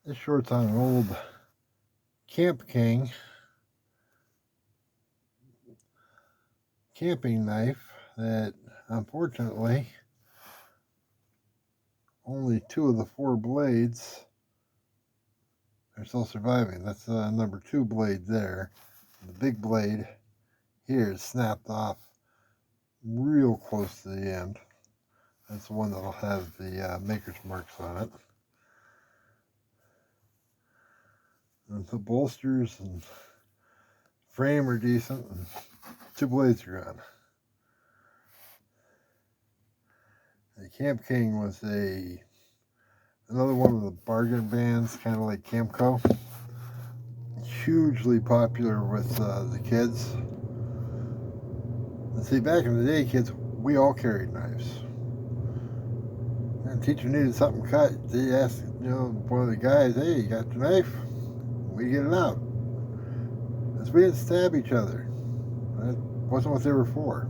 This short's on an old Kamp King camping knife that unfortunately only 2 of the 4 blades are still surviving. That's number 2 blade there. The big blade here is snapped off real close to the end. That's the one that'll have the maker's marks on it. And the bolsters and frame are decent, and 2 blades are gone. The Kamp King was another one of the bargain bands, kind of like Camco. Hugely popular with the kids. And see, back in the day, kids, we all carried knives. And the teacher needed something cut. They asked, one of the guys, "Hey, you got your knife?" We get it out. Because we didn't stab each other. That wasn't what they were for.